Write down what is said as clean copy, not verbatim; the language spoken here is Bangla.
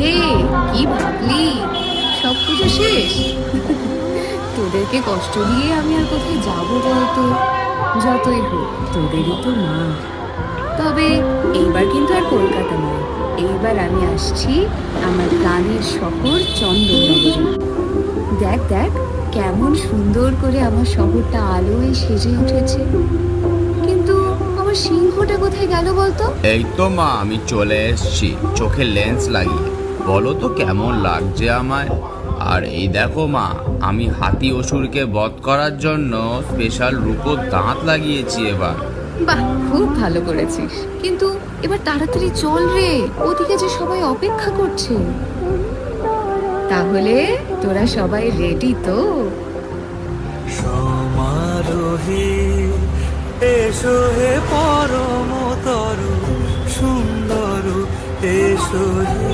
রে, কি ভাবলি সব পুজো শেষ? তোদেরকে কষ্ট দিয়ে আমি আর কোথায় যাবো বলতো? যতই হোক তোদেরই তো মা। তবে এইবার কিন্তু আর কলকাতা নয়, এইবার আমি আসছি আমার প্রাণের শহর চন্দননগরে। দেখ দেখ কেমন সুন্দর করে আমার শহরটা আলোয় সেজে উঠেছে। কিন্তু আমার সিংহটা কোথায় গেল বলতো? এই তো মা, আমি চলে এসেছি চোখে লেন্স লাগিয়ে। বলো তো কেমন লাগছে আমায়? আর এই দেখো মা, আমি হাতি অসুরকে বধ করার জন্য স্পেশাল রূপোর দাঁত লাগিয়েছি এবার। বাহ, খুব ভালো করেছিস। কিন্তু এবার তাড়াতাড়ি চল রে, ওদিকে যে সবাই অপেক্ষা করছে। তাহলে তোরা সবাই রেডি তো? সমারোহে এসো হে পরম তরু সুন্দর, এসো হে